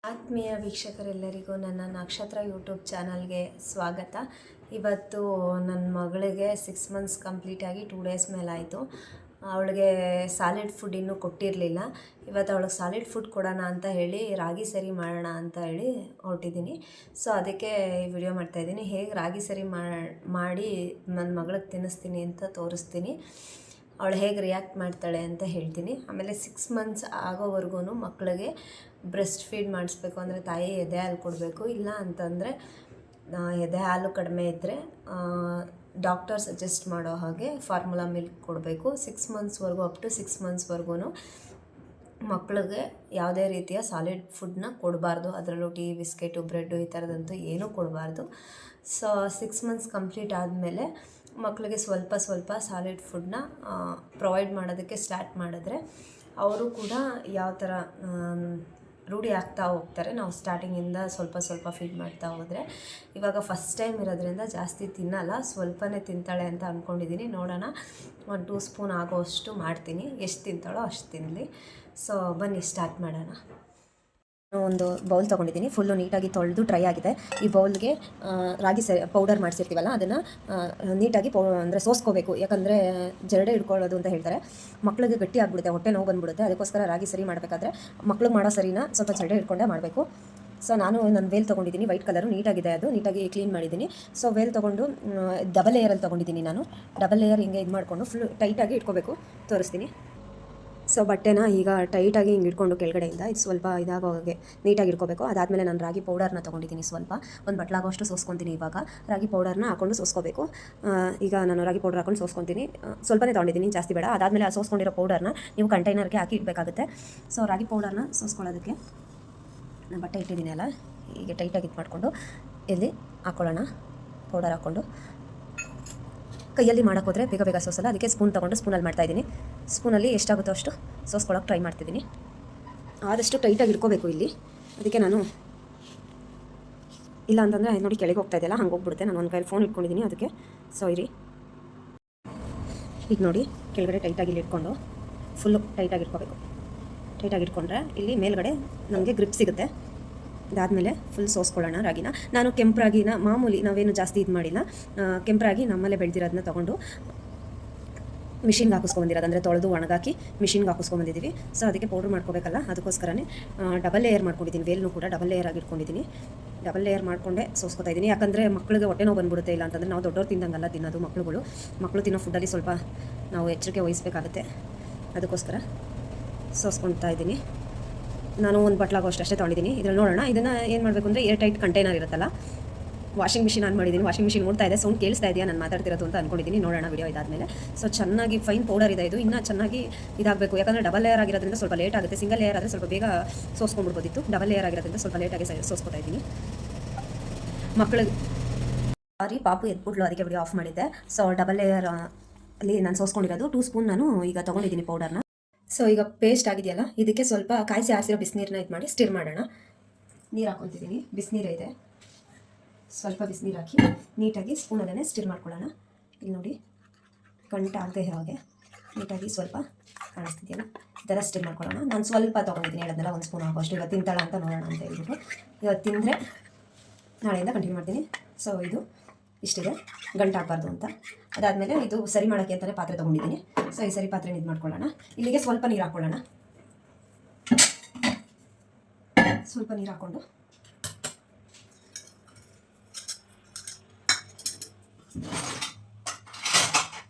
ಆತ್ಮೀಯ ವೀಕ್ಷಕರೆಲ್ಲರಿಗೂ ನನ್ನ ನಕ್ಷತ್ರ ಯೂಟ್ಯೂಬ್ ಚಾನಲ್ಗೆ ಸ್ವಾಗತ. ಇವತ್ತು ನನ್ನ ಮಗಳಿಗೆ 6 ಮಂತ್ಸ್ ಕಂಪ್ಲೀಟಾಗಿ 2 ಡೇಸ್ ಮೇಲಾಯಿತು. ಅವಳಿಗೆ ಸಾಲಿಡ್ ಫುಡ್ ಇನ್ನೂ ಕೊಟ್ಟಿರಲಿಲ್ಲ. ಇವತ್ತು ಅವಳಿಗೆ ಸಾಲಿಡ್ ಫುಡ್ ಕೊಡೋಣ ಅಂತ ಹೇಳಿ ರಾಗಿ ಸರಿ ಮಾಡೋಣ ಅಂತ ಹೇಳಿ ಹೊರಟಿದ್ದೀನಿ. ಸೊ ಅದಕ್ಕೆ ಈ ವಿಡಿಯೋ ಮಾಡ್ತಾಯಿದ್ದೀನಿ. ಹೇಗೆ ರಾಗಿ ಸರಿ ಮಾಡಿ ನನ್ನ ಮಗಳಿಗೆ ತಿನ್ನಿಸ್ತೀನಿ ಅಂತ ತೋರಿಸ್ತೀನಿ. ಅವಳು ಹೇಗೆ ರಿಯಾಕ್ಟ್ ಮಾಡ್ತಾಳೆ ಅಂತ ಹೇಳ್ತೀನಿ. ಆಮೇಲೆ 6 ಮಂತ್ಸ್ ಆಗೋವರೆಗೂ ಮಕ್ಕಳಿಗೆ ಬ್ರೆಸ್ಟ್ ಫೀಡ್ ಮಾಡಿಸ್ಬೇಕು. ಅಂದರೆ ತಾಯಿ ಎದೆ ಹಾಲು ಕೊಡಬೇಕು. ಇಲ್ಲ ಅಂತಂದರೆ ಎದೆ ಹಾಲು ಕಡಿಮೆ ಇದ್ದರೆ ಡಾಕ್ಟರ್ ಸಜೆಸ್ಟ್ ಮಾಡೋ ಹಾಗೆ ಫಾರ್ಮುಲಾ ಮಿಲ್ಕ್ ಕೊಡಬೇಕು. 6 ಮಂತ್ಸ್ವರೆಗೂ ಅಪ್ ಟು 6 ಮಂತ್ಸ್ವರೆಗೂ ಮಕ್ಕಳಿಗೆ ಯಾವುದೇ ರೀತಿಯ ಸಾಲಿಡ್ ಫುಡ್ನ ಕೊಡಬಾರ್ದು. ಅದರಲ್ಲೂ ಟೀ, ಬಿಸ್ಕೆಟು, ಬ್ರೆಡ್ಡು ಈ ಥರದಂತೂ ಏನೂ ಕೊಡಬಾರ್ದು. ಸೊ 6 ಮಂತ್ಸ್ ಕಂಪ್ಲೀಟ್ ಆದಮೇಲೆ ಮಕ್ಕಳಿಗೆ ಸ್ವಲ್ಪ ಸಾಲಿಡ್ ಫುಡ್ನ ಪ್ರೊವೈಡ್ ಮಾಡೋದಕ್ಕೆ ಸ್ಟಾರ್ಟ್ ಮಾಡಿದ್ರೆ ಅವರು ಕೂಡ ಯಾವ ಥರ ರೂಢಿ ಆಗ್ತಾ ಹೋಗ್ತಾರೆ. ನಾವು ಸ್ಟಾರ್ಟಿಂಗಿಂದ ಸ್ವಲ್ಪ ಫೀಡ್ ಮಾಡ್ತಾ ಹೋದರೆ, ಇವಾಗ ಫಸ್ಟ್ ಟೈಮ್ ಇರೋದ್ರಿಂದ ಜಾಸ್ತಿ ತಿನ್ನಲ್ಲ, ಸ್ವಲ್ಪನೇ ತಿಂತಾಳೆ ಅಂತ ಅಂದ್ಕೊಂಡಿದ್ದೀನಿ. ನೋಡೋಣ, 1-2 ಸ್ಪೂನ್ ಆಗೋಷ್ಟು ಮಾಡ್ತೀನಿ. ಎಷ್ಟು ತಿಂತಾಳೋ ಅಷ್ಟು ತಿನ್ನಲಿ. ಸೊ ಬನ್ನಿ ಸ್ಟಾರ್ಟ್ ಮಾಡೋಣ. ಒಂದು ಬೌಲ್ ತೊಗೊಂಡಿದ್ದೀನಿ. ಫುಲ್ಲು ನೀಟಾಗಿ ತೊಳೆದು ಡ್ರೈ ಆಗಿದೆ. ಈ ಬೌಲ್ಗೆ ರಾಗಿ ಪೌಡರ್ ಮಾಡಿಸಿರ್ತೀವಲ್ಲ ಅದನ್ನು ನೀಟಾಗಿ ಅಂದರೆ ಸೋಸ್ಕೋಬೇಕು. ಯಾಕಂದರೆ ಜರಡೆ ಹಿಡ್ಕೊಳ್ಳೋದು ಅಂತ ಹೇಳ್ತಾರೆ. ಮಕ್ಳಿಗೆ ಗಟ್ಟಿ ಆಗಿಬಿಡುತ್ತೆ, ಹೊಟ್ಟೆ ನೋವು ಬಂದುಬಿಡುತ್ತೆ. ಅದಕ್ಕೋಸ್ಕರ ರಾಗಿ ಸರಿ ಮಾಡಬೇಕಾದ್ರೆ ಮಕ್ಳಿಗೆ ಮಾಡೋ ಸರಿನ ಸ್ವಲ್ಪ ಜರಡೆ ಹಿಡ್ಕೊಂಡೇ ಮಾಡಬೇಕು. ಸೊ ನಾನು ವೇಲ್ ತೊಗೊಂಡಿದ್ದೀನಿ. ವೈಟ್ ಕಲರು ನೀಟಾಗಿದೆ, ಅದು ನೀಟಾಗಿ ಕ್ಲೀನ್ ಮಾಡಿದ್ದೀನಿ. ಸೊ ವೇಲ್ ತೊಗೊಂಡು ಡಬಲ್ ಲೇಯರಲ್ಲಿ ತೊಗೊಂಡಿದ್ದೀನಿ ನಾನು. ಡಬಲ್ ಲೇಯರ್ ಹಿಂಗೆ ಇದು ಮಾಡಿಕೊಂಡು ಫುಲ್ ಟೈಟಾಗಿ ಇಟ್ಕೋಬೇಕು. ತೋರಿಸ್ತೀನಿ. ಸೊ ಬಟ್ಟೆನ ಈಗ ಟೈಟಾಗಿ ಹಿಂಗೆ ಇಟ್ಕೊಂಡು ಕೆಳಗಡೆಯಿಂದ ಇದು ಸ್ವಲ್ಪ ಇದಾಗೋಗೆ ನೀಟಾಗಿ ಇಟ್ಕೋಬೇಕು. ಅದಾದಮೇಲೆ ನಾನು ರಾಗಿ ಪೌಡರ್ನ ತೊಗೊಂಡಿದ್ದೀನಿ. ಒಂದು ಬಟ್ಲಾಗೋಷ್ಟು ಸೋಸ್ಕೊತೀನಿ. ಇವಾಗ ರಾಗಿ ಪೌಡರ್ನ ಹಾಕ್ಕೊಂಡು ಸೋಸ್ಕೋಬೇಕು. ಈಗ ನಾನು ರಾಗಿ ಪೌಡರ್ ಹಾಕೊಂಡು ಸೋಸ್ಕೊತೀನಿ. ಸ್ವಲ್ಪನೇ ತೊಗೊಂಡಿದ್ದೀನಿ, ಜಾಸ್ತಿ ಬೇಡ. ಅದಾದಮೇಲೆ ಆ ಸೋಸ್ಕೊಂಡಿರೋ ಪೌಡರ್ನ ನೀವು ಕಂಟೈನರ್ಗೆ ಹಾಕಿ ಇಡಬೇಕಾಗುತ್ತೆ. ಸೊ ರಾಗಿ ಪೌಡರ್ನ ಸೋಸ್ಕೊಳ್ಳೋದಕ್ಕೆ ನಾನು ಬಟ್ಟೆ ಇಟ್ಟಿದ್ದೀನಿ ಅಲ್ಲ, ಹೀಗೆ ಟೈಟಾಗಿ ಇದು ಮಾಡಿಕೊಂಡು ಇಲ್ಲಿ ಹಾಕ್ಕೊಳ್ಳೋಣ. ಪೌಡರ್ ಹಾಕ್ಕೊಂಡು ಕೈಯಲ್ಲಿ ಮಾಡೋಕ್ಕೋದ್ರೆ ಬೇಗ ಸೋಸಲ್ಲ. ಅದಕ್ಕೆ ಸ್ಪೂನ್ ತೊಗೊಂಡು ಸ್ಪೂನಲ್ಲಿ ಮಾಡ್ತಾಯಿದ್ದೀನಿ. ಸ್ಪೂನಲ್ಲಿ ಎಷ್ಟಾಗುತ್ತೋ ಅಷ್ಟು ಸೋಸ್ಕೊಳ್ಳೋಕೆ ಟ್ರೈ ಮಾಡ್ತಿದ್ದೀನಿ. ಆದಷ್ಟು ಟೈಟಾಗಿ ಇಟ್ಕೋಬೇಕು ಇಲ್ಲಿ. ಅದಕ್ಕೆ ನಾನು ಇಲ್ಲ ಅಂತಂದರೆ ನೋಡಿ ಕೆಳಗೆ ಹೋಗ್ತಾ ಇದೆಯಲ್ಲ, ಹಂಗೆ ಹೋಗ್ಬಿಡುತ್ತೆ. ನಾನು ಒಂದು ಕೈಲಿ ಫೋನ್ ಇಟ್ಕೊಂಡಿದ್ದೀನಿ ಅದಕ್ಕೆ. ಸೊ ಇರಿ, ಈಗ ನೋಡಿ ಕೆಳಗಡೆ ಟೈಟಾಗಿ ಇಲ್ಲಿ ಇಟ್ಕೊಂಡು ಫುಲ್ಲು ಟೈಟಾಗಿ ಇಟ್ಕೋಬೇಕು. ಟೈಟಾಗಿ ಇಟ್ಕೊಂಡ್ರೆ ಇಲ್ಲಿ ಮೇಲ್ಗಡೆ ನಮಗೆ ಗ್ರಿಪ್ ಸಿಗುತ್ತೆ. ಅದಾದಮೇಲೆ ಫುಲ್ ಸೋಸ್ಕೊಳ್ಳೋಣ ರಾಗಿನ. ನಾನು ಕೆಂಪು ರಾಗಿನ ಮಾಮೂಲಿ ನಾವೇನು ಜಾಸ್ತಿ ಇದು ಮಾಡಿಲ್ಲ, ಕೆಂಪು ರಾಗಿ ನಮ್ಮಲ್ಲೇ ಬೆಳೆದಿರೋದನ್ನ ತೊಗೊಂಡು ಮಿಷಿನ್ಗೆ ಹಾಕಿಸ್ಕೊಂಬಂದಿರೋದು, ಅಂದರೆ ತೊಳೆದು ಒಣಗಾಕಿ ಮಿಷಿನ್ಗೆ ಹಾಕಿಸ್ಕೊಂಬಂದಿದ್ದೀವಿ. ಸೊ ಅದಕ್ಕೆ ಪೌಡ್ರ್ ಮಾಡ್ಕೋಬೇಕಲ್ಲ, ಅದಕ್ಕೋಸ್ಕರನೇ ಡಬಲ್ ಲೇಯರ್ ಮಾಡ್ಕೊಂಡಿದ್ದೀನಿ. ವೇಲ್ನೂ ಕೂಡ ಡಬಲ್ ಲೇಯರ್ ಆಗಿ ಇಟ್ಕೊಂಡಿದ್ದೀನಿ. ಡಬಲ್ ಲೇಯರ್ ಮಾಡಿಕೊಂಡೆ ಸೋಸ್ಕೊತಾ ಇದ್ದೀನಿ. ಯಾಕಂದರೆ ಮಕ್ಕಳಿಗೆ ಹೊಟ್ಟೆ ನೋವು ಬಂದುಬಿಡುತ್ತೆ. ಇಲ್ಲ ಅಂತಂದರೆ ನಾವು ದೊಡ್ಡವ್ರು ತಿಂದಂಗೆಲ್ಲ ತಿನ್ನೋದು ಮಕ್ಕಳು ತಿನ್ನೋ ಫುಡ್ಡಲ್ಲಿ ಸ್ವಲ್ಪ ನಾವು ಎಚ್ಚರಿಕೆ ವಹಿಸಬೇಕಾಗುತ್ತೆ. ಅದಕ್ಕೋಸ್ಕರ ಸೋಸ್ಕೊಳ್ತಾ ಇದ್ದೀನಿ. ನಾನು ಒಂದು ಬಟ್ಲಾಗೋಷ್ಟು ಅಷ್ಟೇ ತೊಗೊಂಡಿದ್ದೀನಿ. ಇದರಲ್ಲಿ ನೋಡೋಣ. ಇದನ್ನು ಏನು ಮಾಡಬೇಕು ಅಂದರೆ ಏರ್ ಟೈಟ್ ಕಂಟೈನರ್ ಇರುತ್ತಲ್ಲ, ವಾಷಿಂಗ್ ಮಿಷಿನ್ ಆನ್ ಮಾಡಿದ್ದೀನಿ. ವಾಷಿಂಗ್ ಮಿಷಿನ್ ಓಡ್ತಾ ಇದೆ, ಸೌಂಡ್ ಕೇಳಿಸ್ತಾ ಇದೆಯಾ ನಾನು ಮಾತಾಡ್ತಿರೋದು ಅಂತ ಅಂದ್ಕೊಂಡಿದ್ದೀನಿ. ನೋಡೋಣ ವಿಡಿಯೋ ಇದಾದಮೇಲೆ. ಸೊ ಚೆನ್ನಾಗಿ ಫೈನ್ ಪೌಡರ್ ಇದೆ ಇದು. ಇನ್ನೂ ಚೆನ್ನಾಗಿ ಇದಾಗಬೇಕು. ಯಾಕಂದರೆ ಡಬಲ್ ಲೇಯರ್ ಆಗಿರೋದ್ರಿಂದ ಸ್ವಲ್ಪ ಲೇಟ್ ಆಗುತ್ತೆ. ಸಿಂಗಲ್ ಲೇಯರ್ ಆದರೆ ಸ್ವಲ್ಪ ಬೇಗ ಸೋಸ್ಕೊಂಡ್ಬಿಡ್ಬೋದಿತ್ತು. ಡಬಲ್ ಲೇಯರ್ ಆಗಿರೋದ್ರಿಂದ ಸ್ವಲ್ಪ ಲೇಟಾಗಿ ಸೋಸ್ಕೊತಾ ಇದ್ದೀನಿ. ಮಕ್ಕಳಿಗೆ ಸಾರಿ ಪಾಪು ಎದ್ಬಿಟ್ಲು, ಅದಕ್ಕೆ ವಿಡಿಯೋ ಆಫ್ ಮಾಡಿದ್ದೆ. ಸೊ ಡಬಲ್ ಲೇಯರ್ ಅಲ್ಲಿ ನಾನು ಸೋಸ್ಕೊಂಡಿರೋದು 2 ಸ್ಪೂನ್ ನಾನು ಈಗ ತೊಗೊಂಡಿದ್ದೀನಿ ಪೌಡರ್ನ. ಸೊ ಈಗ ಪೇಸ್ಟ್ ಆಗಿದೆಯಲ್ಲ, ಇದಕ್ಕೆ ಸ್ವಲ್ಪ ಕಾಯಿಸಿ ಆರಿಸಿರೋ ಬಿಸಿನೀರನ್ನ ಇದು ಮಾಡಿ ಸ್ಟಿರ್ ಮಾಡೋಣ. ನೀರು ಹಾಕ್ಕೊತಿದ್ದೀನಿ, ಬಿಸಿನೀರೇ ಇದೆ. ಸ್ವಲ್ಪ ಬಿಸಿನೀರು ಹಾಕಿ ನೀಟಾಗಿ ಸ್ಪೂನಲ್ಲೇ ಸ್ಟಿರ್ ಮಾಡ್ಕೊಳ್ಳೋಣ. ಇಲ್ಲಿ ನೋಡಿ, ಗಂಟೆ ಆಗದೆ ಇರೋ ಹಾಗೆ ನೀಟಾಗಿ ಸ್ವಲ್ಪ ಕಾಣಿಸ್ತಿದೆಯಲ್ಲ, ಈ ಥರ ಸ್ಟಿರ್ ಮಾಡ್ಕೊಳ್ಳೋಣ. ನಾನು ಸ್ವಲ್ಪ ತೊಗೊಂಡಿದ್ದೀನಿ, ಹೇಳೋದಲ್ಲ 1 ಸ್ಪೂನ್ ಆಗೋಷ್ಟು. ಇವತ್ತು ತಿಂತಾಳ ಅಂತ ನೋಡೋಣ ಅಂತ ಹೇಳ್ಬಿಟ್ಟು. ಇವತ್ತು ತಿಂದರೆ ನಾಳೆಯಿಂದ ಕಂಟಿನ್ಯೂ ಮಾಡ್ತೀನಿ. ಸೊ ಇದು ಇಷ್ಟಿದೆ, ಗಂಟು ಆಗಬಾರ್ದು ಅಂತ. ಅದಾದಮೇಲೆ ಇದು ಸರಿ ಮಾಡೋಕ್ಕೆ ಅಂತಲೇ ಪಾತ್ರೆ ತೊಗೊಂಡಿದ್ದೀನಿ. ಸೊ ಈ ಸರಿ ಪಾತ್ರೆ ಇದು ಮಾಡ್ಕೊಳ್ಳೋಣ. ಇಲ್ಲಿಗೆ ಸ್ವಲ್ಪ ನೀರು ಹಾಕ್ಕೊಳ್ಳೋಣ. ಸ್ವಲ್ಪ ನೀರು ಹಾಕ್ಕೊಂಡು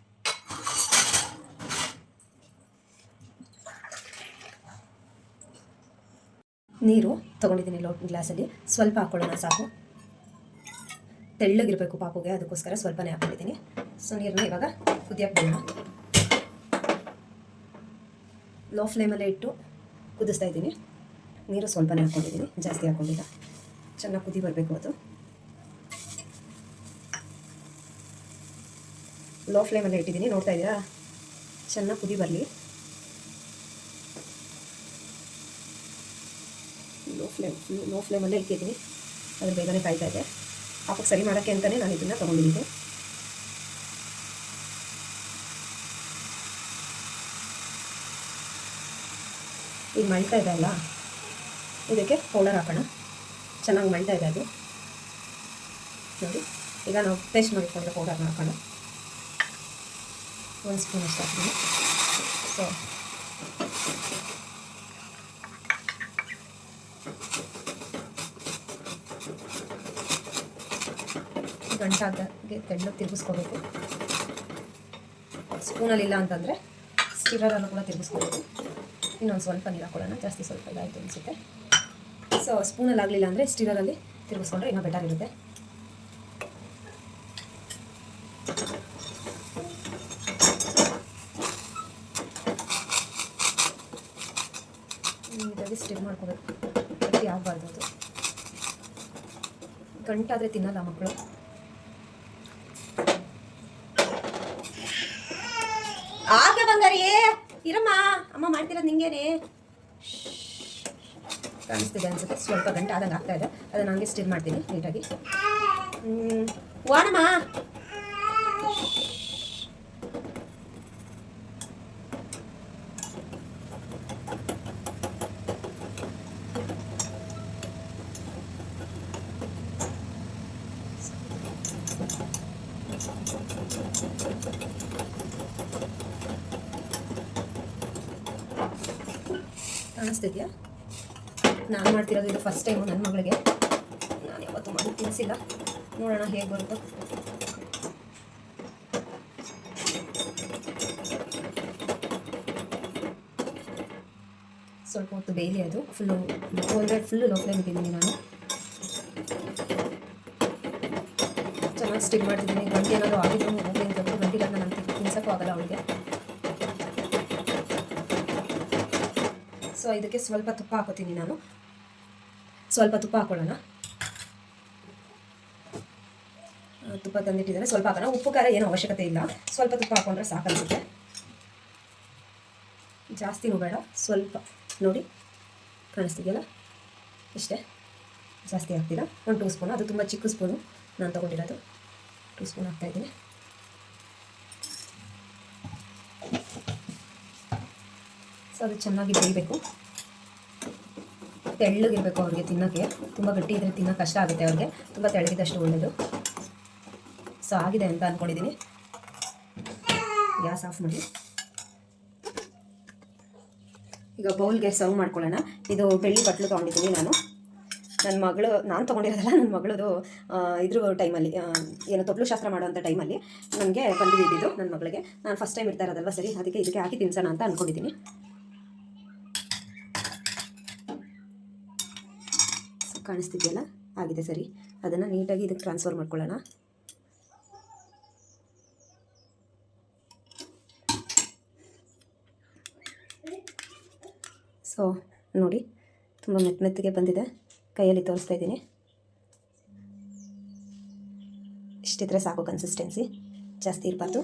ನೀರು ತೊಗೊಂಡಿದ್ದೀನಿ ಗ್ಲಾಸಲ್ಲಿ. ಸ್ವಲ್ಪ ಹಾಕ್ಕೊಳ್ಳೋಣ, ಸಾಕು. ತೆಳ್ಳಗಿರಬೇಕು ಪಾಪುಗೆ, ಅದಕ್ಕೋಸ್ಕರ ಸ್ವಲ್ಪನೇ ಹಾಕ್ಕೊಂಡಿದ್ದೀನಿ. ಸೊ ನೀರನ್ನ ಇವಾಗ ಕುದಿಯಕ್ಕೆ ಬಿಡೋಣ. ಲೋ ಫ್ಲೇಮಲ್ಲೇ ಇಟ್ಟು ಕುದಿಸ್ತಾ ಇದ್ದೀನಿ. ನೀರು ಸ್ವಲ್ಪನೇ ಹಾಕ್ಕೊಂಡಿದ್ದೀನಿ, ಜಾಸ್ತಿ ಹಾಕ್ಕೊಂಡಿಲ್ಲ. ಚೆನ್ನಾಗಿ ಕುದಿ ಬರಬೇಕು ಅದು. ಲೋ ಫ್ಲೇಮಲ್ಲೇ ಇಟ್ಟಿದ್ದೀನಿ, ನೋಡ್ತಾ ಇದ್ದೀರಾ? ಚೆನ್ನಾಗಿ ಕುದಿ ಬರಲಿ. ಲೋ ಫ್ಲೇಮಲ್ಲೇ ಇಟ್ಟಿದ್ದೀನಿ. ಅದ್ರ ಬೇಗನೆ ಕಾಯ್ತಾ ಇದೆ. ಪಾಪಕ್ಕೆ ಸರಿ ಮಾಡೋಕ್ಕೆ ಅಂತಲೇ ನಾನು ಇದನ್ನು ತೊಗೊಂಡಿದ್ದೆ. ಈಗ ಮಾಡ್ತಾ ಇದೆ ಅಲ್ಲ, ಇದಕ್ಕೆ ಪೌಡರ್ ಹಾಕೋಣ. ಚೆನ್ನಾಗಿ ಮಳ್ತಾ ಇದೆ ಅದು ನೋಡಿ. ಈಗ ನಾವು ಪೇಸ್ಟ್ ಮಾಡಿಕೊಂಡು ಪೌಡರ್ನ ಹಾಕೋಣ. 1 ಸ್ಪೂನ್ ಅಷ್ಟು ಹಾಕ್ತೀನಿ. ಸೊ ಗಂಟಾಗೆ ತೆಳ್ಳಗೆ ತಿರುಗಿಸ್ಕೋಬೇಕು. ಸ್ಪೂನಲ್ಲಿಲ್ಲ ಅಂತಂದರೆ ಸ್ಟಿರರನ್ನು ಕೂಡ ತಿರುಗಿಸ್ಕೋಬೇಕು. ಇನ್ನೊಂದು ಸ್ವಲ್ಪ ನೀರು ಹಾಕೊಳ್ಳೋಣ. ಜಾಸ್ತಿ ಸ್ವಲ್ಪ ಇದಾಯಿತು ಅನಿಸುತ್ತೆ. ಸೊ ಸ್ಪೂನಲ್ಲಿ ಆಗಲಿಲ್ಲ ಅಂದರೆ ಸ್ಟಿರರಲ್ಲಿ ತಿರುಗಿಸ್ಕೊಂಡ್ರೆ ಇನ್ನೂ ಬೆಟರ್ ಇರುತ್ತೆ. ನೀಟಾಗಿ ಸ್ಟಿರ್ ಮಾಡ್ಕೋಬೇಕು. ಗಟ್ಟಿ ಆಗಬಾರ್ದು ಅದು. ಗಂಟಾದರೆ ತಿನ್ನಲ್ಲ ಮಕ್ಕಳು. ಆಗ ಬಂಗಾರಿ ಇರಮ್ಮ, ಅಮ್ಮ ಮಾಡ್ತಿರೋದು ನಿಂಗೇನೆ ಕಾಣಿಸ್ತಿದೆ ಅನ್ಸುತ್ತೆ. ಸ್ವಲ್ಪ ಗಂಟೆ ಆದಂಗೆ ಆಗ್ತಾ ಇದೆ. ಅದನ್ನು ಹಂಗೆ ಸ್ಟಿರ್ ಮಾಡ್ತೀನಿ ನೀಟಾಗಿ. ವಾಣಮ್ಮ ಕಾಣಿಸ್ತಿದ್ಯಾ? ನಾನು ಮಾಡ್ತಿರೋದು ಇದು ಫಸ್ಟ್ ಟೈಮು ನನ್ನ ಮಗಳಿಗೆ. ನಾನು ಯಾವತ್ತೂ ಮಾಡಿ ತಿನ್ನಿಸಿಲ್ಲ. ನೋಡೋಣ ಹೇಗೆ ಬರುತ್ತೋ. ಸ್ವಲ್ಪ ಹೊತ್ತು ಬೇಯಲಿ ಅದು. ಫುಲ್ಲು ಲೋ ಫ್ಲೇಮ್ ಇಟ್ಟಿದ್ದೀನಿ ನಾನು. ಚೆನ್ನಾಗಿ ಸ್ಟಿಕ್ ಮಾಡ್ತಿದ್ದೀನಿ. ಗಂಟೆ ಏನಾದರೂ ಆಗಿದ್ರು ಹೋಗಿ ಅಂತಂದರೆ ಗಂಟಿಲ್ಲ ನಾನು ತಿನ್ಸೋಕ್ಕೂ ಆಗಲ್ಲ ಅವಳಿಗೆ. ಸೊ ಇದಕ್ಕೆ ಸ್ವಲ್ಪ ತುಪ್ಪ ಹಾಕೋತೀನಿ ನಾನು. ಸ್ವಲ್ಪ ತುಪ್ಪ ಹಾಕೊಳ್ಳೋಣ. ತುಪ್ಪ ತಂದಿಟ್ಟಿದ್ದಾರೆ, ಸ್ವಲ್ಪ ಹಾಕೋಣ. ಉಪ್ಪು ಖಾರ ಏನೂ ಅವಶ್ಯಕತೆ ಇಲ್ಲ. ಸ್ವಲ್ಪ ತುಪ್ಪ ಹಾಕೊಂಡ್ರೆ ಸಾಕನ್ಸುತ್ತೆ. ಜಾಸ್ತಿನೂ ಬೇಡ, ಸ್ವಲ್ಪ ನೋಡಿ ಕಾಣಿಸ್ತಿದೆಯಲ್ಲ ಇಷ್ಟೇ. ಜಾಸ್ತಿ ಹಾಕ್ತೀರಾ. 1 2 ಸ್ಪೂನು. ಅದು ತುಂಬ ಚಿಕ್ಕ ಸ್ಪೂನು ನಾನು ತೊಗೊಂಡಿರೋದು. 2 ಸ್ಪೂನ್ ಹಾಕ್ತಾಯಿದ್ದೀನಿ. ಸೊ ಅದು ಚೆನ್ನಾಗಿ ಬೇಯಬೇಕು. ತೆಳ್ಳಗಿರಬೇಕು ಅವ್ರಿಗೆ ತಿನ್ನೋಕ್ಕೆ. ತುಂಬ ಗಟ್ಟಿ ಇದ್ದರೆ ತಿನ್ನೋಕೆ ಕಷ್ಟ ಆಗುತ್ತೆ ಅವ್ರಿಗೆ. ತುಂಬ ತೆಳ್ಳಗಿದಷ್ಟು ಒಳ್ಳೆಯದು. ಸೊ ಆಗಿದೆ ಅಂತ ಅಂದ್ಕೊಂಡಿದ್ದೀನಿ. ಗ್ಯಾಸ್ ಆಫ್ ಮಾಡಿ ಈಗ ಬೌಲ್ಗೆ ಸರ್ವ್ ಮಾಡ್ಕೊಳ್ಳೋಣ. ಇದು ಬೆಳ್ಳಿ ಬಟ್ಲು ತೊಗೊಂಡಿದ್ದೀನಿ ನಾನು. ನನ್ನ ಮಗಳು, ನಾನು ತೊಗೊಂಡಿರೋದಲ್ಲ, ನನ್ನ ಮಗಳದು ಇದ್ರ ಟೈಮಲ್ಲಿ ಏನು ತೊಟ್ಲು ಶಾಸ್ತ್ರ ಮಾಡೋವಂಥ ಟೈಮಲ್ಲಿ ನನಗೆ ಬಂದಿದ್ದು ನನ್ನ ಮಗಳಿಗೆ. ನಾನು ಫಸ್ಟ್ ಟೈಮ್ ಇರ್ತಾ ಇರೋದಲ್ವ, ಸರಿ ಅದಕ್ಕೆ ಇದಕ್ಕೆ ಹಾಕಿ ತಿನ್ಸೋಣ ಅಂತ ಅಂದ್ಕೊಂಡಿದ್ದೀನಿ. ಕಾಣಿಸ್ತಿದೆಯಲ್ಲ ಆಗಿದೆ ಸರಿ. ಅದನ್ನು ನೀಟಾಗಿ ಇದಕ್ಕೆ ಟ್ರಾನ್ಸ್ಫರ್ ಮಾಡ್ಕೊಳ್ಳೋಣ. ಸೊ ನೋಡಿ ತುಂಬ ಮೆತ್ತಗೆ ಬಂದಿದೆ. ಕೈಯಲ್ಲಿ ತೋರಿಸ್ತಾ ಇದ್ದೀನಿ. ಇಷ್ಟಿದ್ರೆ ಸಾಕು ಕನ್ಸಿಸ್ಟೆನ್ಸಿ, ಜಾಸ್ತಿ ಇರಬಾರ್ದು.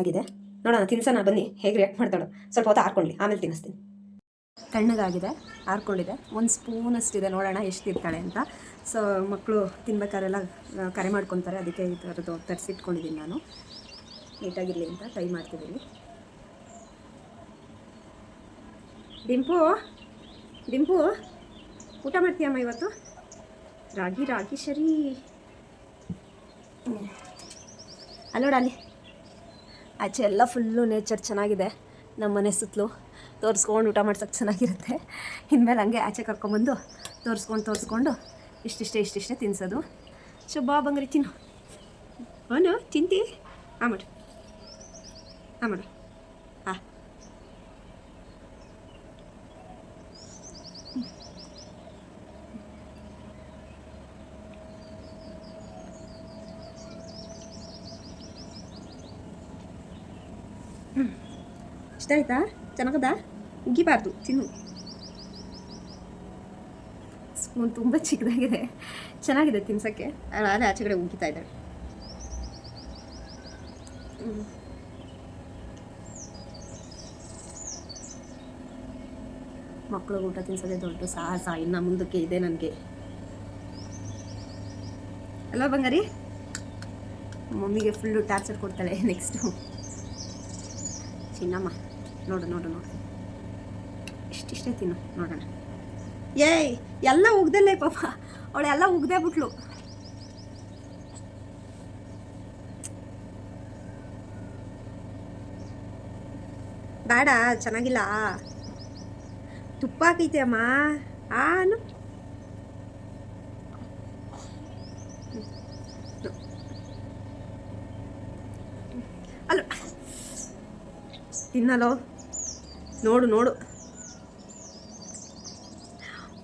ಆಗಿದೆ. ನೋಡೋಣ ತಿನ್ಸೋಣ ಬನ್ನಿ ಹೇಗೆ ರಿಯಾಕ್ಟ್ ಮಾಡ್ತಾಳೋ. ಸ್ವಲ್ಪ ಹೊತ್ತು ಆರ್ಕೊಳ್ಳಿ, ಆಮೇಲೆ ತಿನ್ನಿಸ್ತೀನಿ. ತಣ್ಣಗಾಗಿದೆ, ಆರ್ಕೊಂಡಿದೆ. 1 ಸ್ಪೂನಷ್ಟಿದೆ. ನೋಡೋಣ ಎಷ್ಟು ಇರ್ತಾಳೆ ಅಂತ. ಸೊ ಮಕ್ಕಳು ತಿನ್ಬೇಕಾರೆಲ್ಲ ಕರೆ ಮಾಡ್ಕೊತಾರೆ, ಅದಕ್ಕೆ ಈ ಥರದ್ದು ತರಿಸಿಟ್ಕೊಂಡಿದ್ದೀನಿ ನಾನು. ನೀಟಾಗಿರಲಿ ಅಂತ ಟ್ರೈ ಮಾಡ್ತಿದ್ದೀನಿ. ಡಿಂಪು ಊಟ ಮಾಡ್ತೀಯಮ್ಮ ಇವತ್ತು? ರಾಗಿ ಸರಿ. ಅಲ್ಲೋಡ ಅಲ್ಲಿ ಆಚೆ ಎಲ್ಲ ಫುಲ್ಲು ನೇಚರ್ ಚೆನ್ನಾಗಿದೆ. ನಮ್ಮ ಮನೆ ಸುತ್ತಲೂ ತೋರಿಸ್ಕೊಂಡು ಊಟ ಮಾಡ್ಸೋಕ್ಕೆ ಚೆನ್ನಾಗಿರುತ್ತೆ. ಇನ್ಮೇಲೆ ಹಂಗೆ ಆಚೆ ಕರ್ಕೊಂಬಂದು ತೋರಿಸ್ಕೊಂಡು ಇಷ್ಟಿಷ್ಟೇ ತಿನ್ನಿಸೋದು. ಬಾ ಬಂಗಾರಿ ತಿನ್ನು. ಅವನು ತಿಂತಿ? ಮಾಡು ಹಾಂ. ಇಷ್ಟ ಆಯ್ತಾ? ಚೆನ್ನಾಗದ? ಉಗಿಬಾರ್ದು, ತಿನ್ನು. ಸ್ಪೂನ್ ತುಂಬ ಚಿಕ್ಕದಾಗಿದೆ, ಚೆನ್ನಾಗಿದೆ ತಿನ್ಸೋಕ್ಕೆ. ಅದೇ ಆಚೆ ಕಡೆ ಉಗಿತಾ ಇದ್ದಾಳೆ. ಮಕ್ಕಳಿಗೆ ಊಟ ತಿನ್ಸೋದೇ ದೊಡ್ಡ ಸಾಹಸ. ಇನ್ನು ಮುಂದಕ್ಕೆ ಇದೆ ನನಗೆ. ಅಲ್ಲ ಬಂಗಾರಿ? ಮಮ್ಮಿಗೆ ಫುಲ್ಲು ಟಾರ್ಚರ್ ಕೊಡ್ತಾಳೆ ನೆಕ್ಸ್ಟು. ಚಿನ್ನಮ್ಮ ನೋಡು ಇಷ್ಟಿಷ್ಟೇ ತಿನ್ನು ನೋಡೋಣ. ಏಯ್ ಎಲ್ಲ ಉಗ್ದಲ್ಲೇ ಪಾಪ, ಅವಳೆಲ್ಲ ಉಗ್ದೇ ಬಿಟ್ಲು. ಬೇಡ, ಚೆನ್ನಾಗಿಲ್ಲ. ತುಪ್ಪ ಹಾಕೈತೆ ಅಮ್ಮ. ಆನು ಅಲ್ಲ, ತಿನ್ನಲೋ, ನೋಡು ನೋಡು,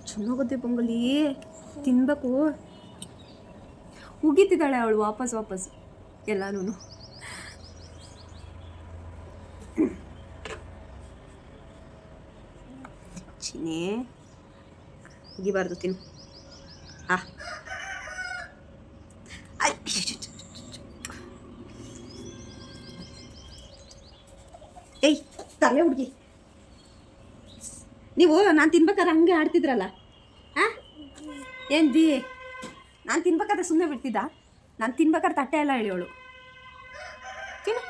ಚೆನ್ನಾಗುತ್ತೆ ಪೊಂಗಲಿ, ತಿನ್ಬೇಕು. ಉಗಿತಿದ್ದಾಳೆ ಅವಳು ವಾಪಸ್ ಎಲ್ಲಾನು. ಚಿನ್ನೆ ಉಗಿಬಾರ್ದು, ತಿನ್ನು. ಏಯ್ ತಲೆ ಹುಡುಗಿ, ನೀವು ನಾನು ತಿನ್ಬೇಕಾದ್ರೆ ಹಂಗೆ ಆಡ್ತಿದ್ರಲ್ಲ. ಏನು ಬಿ, ನಾನು ತಿನ್ಬೇಕಾದ್ರೆ ಸುಮ್ಮನೆ ಬಿಡ್ತಿದ್ದ? ನಾನು ತಿನ್ಬೇಕಾದ್ರೆ ತಟ್ಟೆ ಎಲ್ಲ ಎಳೆಯೋಳು. ತಿನ್ನು.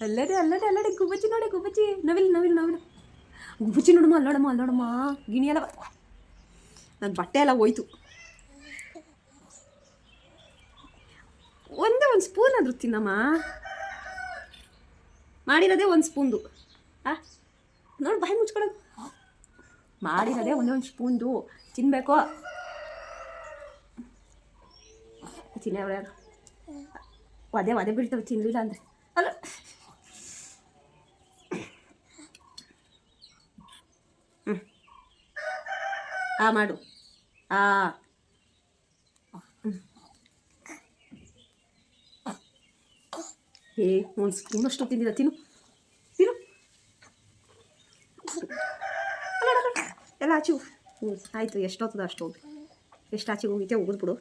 ಅಲ್ಲದೆ ಗುಬ್ಬಚ್ಚಿ ನೋಡಿ, ಗುಬ್ಬಚ್ಚಿ, ನವಿಲು ಗುಬ್ಬಚ್ಚಿ ನೋಡಮ್ಮ, ಅಲ್ಲೋಡಮ್ಮ ಗಿಣಿ ಎಲ್ಲ. ನನ್ನ ಬಟ್ಟೆ ಎಲ್ಲ ಹೋಯ್ತು. ಒಂದೇ ಒಂದು ಸ್ಪೂನ್ ಆದರೂ ತಿನ್ನಮ್ಮ. ಮಾಡಿರೋದೇ ಒಂದು ಸ್ಪೂನ್ದು. ನೋಡಿ ಬಾಯಿ ಮುಚ್ಕೊಳ್ಳೋದು. ಮಾಡಿರೋದೇ ಒಂದೇ ಒಂದು ಸ್ಪೂನ್ದು ತಿನ್ನಬೇಕು. ತಿನ್ನವ್ರು ಯಾರು ಒದೆ ಬೀಳ್ತವೆ ತಿನ್ನಲಿಲ್ಲ ಅಂದರೆ. ಅಲ್ಲ ಮಾಡು. ಒಂದು ಸ್ಪೂನಷ್ಟು ತಿಂದಿಲ್ಲ, ತಿನ್ನು. ಎಲ್ಲ ಆಚೆ ಆಯಿತು, ಎಷ್ಟೊತ್ತದ ಅಷ್ಟು ಹೋಗಿ, ಎಷ್ಟು ಆಚೆಗೆ ಹೋಗಿದ್ದೆ ಹೋಗಿದ್ ಬಿಡು.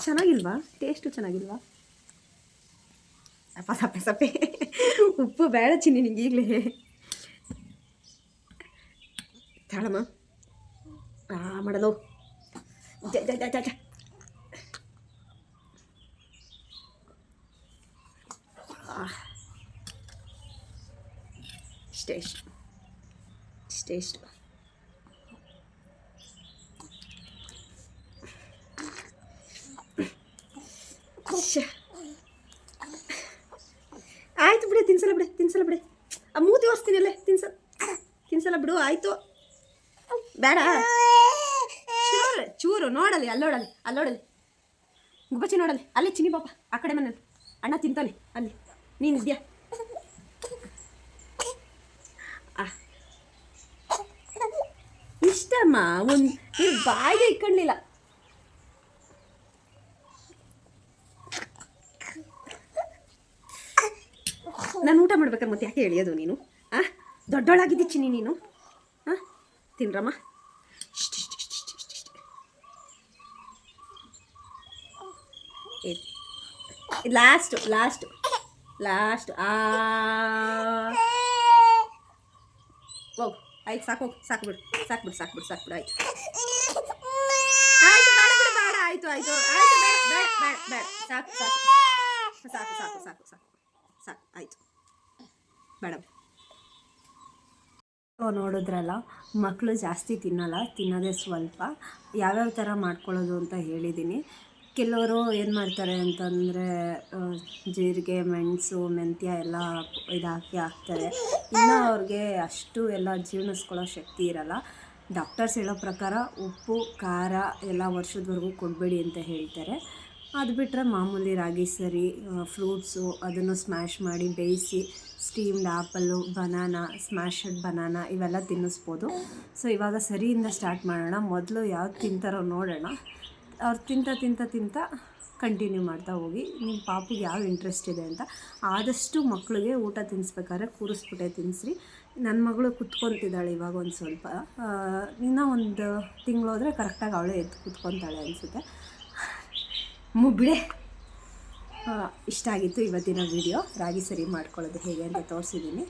ಚೆನ್ನಾಗಿಲ್ವಾ? ಟೇಸ್ಟು ಚೆನ್ನಾಗಿಲ್ವಾ? ಸಪ್ಪೆ ಉಪ್ಪು ಬೇಡ ಚಿನ್ನಿ ನಿಂಗೆ ಈಗಲೇ. ತಾಳಮ್ಮ ಮಾಡಲು. ಇಷ್ಟೇ. ಆಯ್ತು ಬಿಡಿ, ತಿನ್ಸಲ್ಲ ಬಿಡಿ. ಆ ಮೂತಿ ಒರೆಸ್ತೀನಿ ಅಲ್ಲೇ, ತಿನ್ಸಲ್ಲ ಬಿಡು. ಆಯಿತು, ಬೇಡ. ಚೂರು ನೋಡಲಿ, ಅಲ್ಲೋಡಲಿ ಗುಬ್ಬಚ್ಚಿ ನೋಡಲಿ. ಅಲ್ಲಿ ಚಿನ್ನಿ ಪಾಪ ಆ ಕಡೆ ಮನೇಲಿ ಅಣ್ಣ ತಿಂತಾನೆ, ಅಲ್ಲಿ ನೀನಿದ್ಯಾ? ಇಷ್ಟಮ್ಮ, ಒಂದು ಬಾಯಿಗೆ ಇಟ್ಕೊಳ್ಳಿಲ್ಲ. ನಾನು ಊಟ ಮಾಡ್ಬೇಕಾದ್ರೆ ಮತ್ತೆ ಯಾಕೆ ಎಳೆಯೋದು ನೀನು? ದೊಡ್ಡೋಳಾಗಿದ್ದಿ ಚಿನ್ನಿ ನೀನು. ತಿನ್ರಮ್ಮ. ಲಾಸ್ಟ್ ಹೋಗು. ಆಯ್ತು, ಸಾಕು ಬಿಡು. ಆಯ್ತು ಸಾಕು ಆಯಿತು, ಬೇಡ. ನೋಡಿದ್ರಲ್ಲ, ಮಕ್ಕಳು ಜಾಸ್ತಿ ತಿನ್ನೋದೇ ಸ್ವಲ್ಪ. ಯಾವ್ಯಾವ ಥರ ಮಾಡ್ಕೊಳ್ಳೋದು ಅಂತ ಹೇಳಿದ್ದೀನಿ. ಕೆಲವರು ಏನು ಮಾಡ್ತಾರೆ ಅಂತಂದರೆ ಜೀರಿಗೆ, ಮೆಣಸು, ಮೆಂತ್ಯ ಎಲ್ಲ ಹಾಕ್ತಾರೆ. ಇನ್ನು ಅವ್ರಿಗೆ ಅಷ್ಟು ಎಲ್ಲ ಜೀರ್ಣಿಸ್ಕೊಳ್ಳೋ ಶಕ್ತಿ ಇರಲ್ಲ. ಡಾಕ್ಟರ್ಸ್ ಹೇಳೋ ಪ್ರಕಾರ ಉಪ್ಪು, ಖಾರ ಎಲ್ಲ ವರ್ಷದವರೆಗೂ ಕೊಡಬೇಡಿ ಅಂತ ಹೇಳ್ತಾರೆ. ಅದು ಬಿಟ್ಟರೆ ಮಾಮೂಲಿ ರಾಗಿ ಸರಿ, ಫ್ರೂಟ್ಸು ಅದನ್ನು ಸ್ಮ್ಯಾಶ್ ಮಾಡಿ ಬೇಯಿಸಿ, ಸ್ಟೀಮ್ಡ್ ಆ್ಯಪಲ್ಲು, ಬನಾನಾ, ಸ್ಮ್ಯಾಶಡ್ ಬನಾನಾ ಇವೆಲ್ಲ ತಿನ್ನಿಸ್ಬೋದು. ಸೊ ಇವಾಗ ಸರಿಯಿಂದ ಸ್ಟಾರ್ಟ್ ಮಾಡೋಣ. ಮೊದಲು ಯಾವ್ದು ತಿಂತಾರೋ ನೋಡೋಣ. ಅವ್ರು ತಿಂತ ಕಂಟಿನ್ಯೂ ಮಾಡ್ತಾ ಹೋಗಿ. ನಿಮ್ಮ ಪಾಪಿಗೆ ಯಾವ್ದು ಇಂಟ್ರೆಸ್ಟ್ ಇದೆ ಅಂತ ಆದಷ್ಟು ಮಕ್ಕಳಿಗೆ ಊಟ ತಿನ್ನಿಸ್ಬೇಕಾದ್ರೆ ಕೂರಿಸ್ಬಿಟ್ಟೆ ತಿನ್ನಿಸ್ರಿ. ನನ್ನ ಮಗಳು ಕುತ್ಕೊತಿದ್ದಾಳೆ ಇವಾಗ ಒಂದು ಸ್ವಲ್ಪ. ಇನ್ನೂ ಒಂದು ತಿಂಗಳೋದ್ರೆ ಕರೆಕ್ಟಾಗಿ ಅವಳೇ ಎದ್ದು ಕುತ್ಕೊತಾಳೆ ಅನಿಸುತ್ತೆ. ಬಿಡೆ. ಇಷ್ಟ ಆಗಿತ್ತು ಇವತ್ತಿನ ವಿಡಿಯೋ. ರಾಗಿ ಸರಿ ಮಾಡ್ಕೊಳ್ಳೋದು ಹೇಗೆ ಅಂತ ತೋರಿಸಿದ್ದೀನಿ.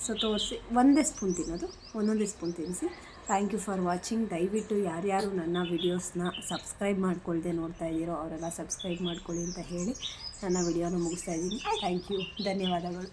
ಸೊ ತೋರಿಸಿ ಒಂದೇ ಸ್ಪೂನ್ ತಿನ್ನೋದು, ಒಂದೊಂದೇ ಸ್ಪೂನ್ ತಿನ್ನಿಸಿ. Thank you for watching. ದಯವಿಟ್ಟು ಯಾರ್ಯಾರು ನನ್ನ ವಿಡಿಯೋಸ್ನ ಸಬ್ಸ್ಕ್ರೈಬ್ ಮಾಡ್ಕೊಳ್ದೆ ನೋಡ್ತಾ ಇದ್ದೀರೋ ಅವರೆಲ್ಲ ಸಬ್ಸ್ಕ್ರೈಬ್ ಮಾಡ್ಕೊಳ್ಳಿ ಅಂತ ಹೇಳಿ ನನ್ನ ವಿಡಿಯೋನ ಮುಗಿಸ್ತಾ ಇದ್ದೀನಿ. ಥ್ಯಾಂಕ್ ಯು, ಧನ್ಯವಾದಗಳು.